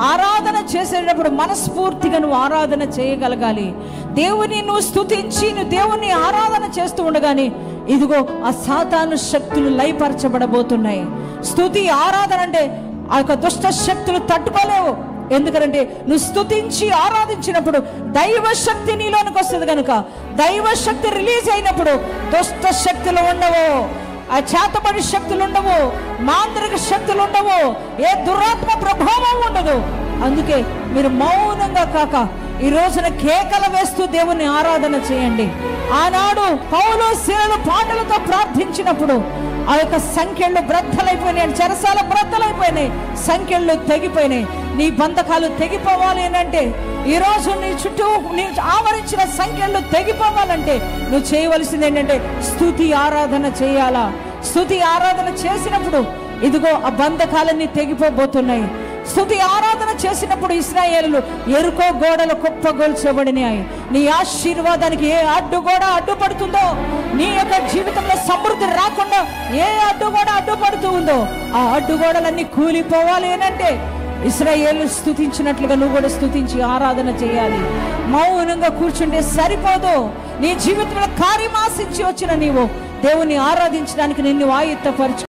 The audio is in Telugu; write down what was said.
ఆరాధన చేసేటప్పుడు మనస్ఫూర్తిగా నువ్వు ఆరాధన చేయగలగాలి. దేవుని నువ్వు స్తుతించి నువ్వు దేవుని ఆరాధన చేస్తూ ఉండగానే ఇదిగో ఆ సాతాను శక్తులు లయపరచబడబోతున్నాయి. స్తుతి ఆరాధన అంటే ఆ యొక్క దుష్ట శక్తులు తట్టుకోలేవు. ఎందుకంటే నువ్వు స్తుతించి ఆరాధించినప్పుడు దైవ శక్తి నీలోనికి వస్తుంది కనుక, దైవ శక్తి రిలీజ్ అయినప్పుడు దుష్ట శక్తులు ఉండవు, ఆ చేతబడి శక్తులు ఉండవు, మాంత్రిక శక్తులు ఉండవు, ఏ దురాత్మ ప్రభావం ఉండదు. అందుకే మీరు మౌనంగా కాక ఈ రోజున కేకలు వేస్తూ దేవుని ఆరాధన చేయండి. ఆనాడు పౌలు శీలలు పాటలతో ప్రార్థించినప్పుడు ఆ యొక్క సంఖ్యలు బ్రద్దలైపోయినాయి, చెరసాల బ్రద్దలైపోయినాయి, సంఖ్యలు తెగిపోయినాయి. నీ బంధకాలు తెగిపోవాలి అంటే, ఈరోజు నీ చుట్టూ నీ ఆవరించిన సంఖ్యలు తెగిపోవాలంటే నువ్వు చేయవలసింది ఏంటంటే స్తుతి ఆరాధన చేయాలా. స్తుతి ఆరాధన చేసినప్పుడు ఇదిగో ఆ బంధకాలన్నీ తెగిపోబోతున్నాయి. స్తుతి ఆరాధన చేసినప్పుడు ఇశ్రాయేలులు ఎరుకో గోడలు కుప్పగొల్చబడినాయి. నీ ఆశీర్వాదానికి ఏ అడ్డుగోడ అడ్డుపడుతుందో, నీ యొక్క జీవితంలో సమృద్ధి రాకుండా ఏ అడ్డుగోడ అడ్డుపడుతూ ఉందో ఆ అడ్డుగోడలన్నీ కూలిపోవాలి అంటే ఇశ్రాయేలు స్తుతించినట్లుగా నువ్వు కూడా స్తుతించి ఆరాధన చేయాలి. మౌనంగా కూర్చుంటే సరిపోదు. నీ జీవితంలో కార్యమాసించి వచ్చిన నీవు దేవుని ఆరాధించడానికి నిన్ను ఆయుత్తపరచు.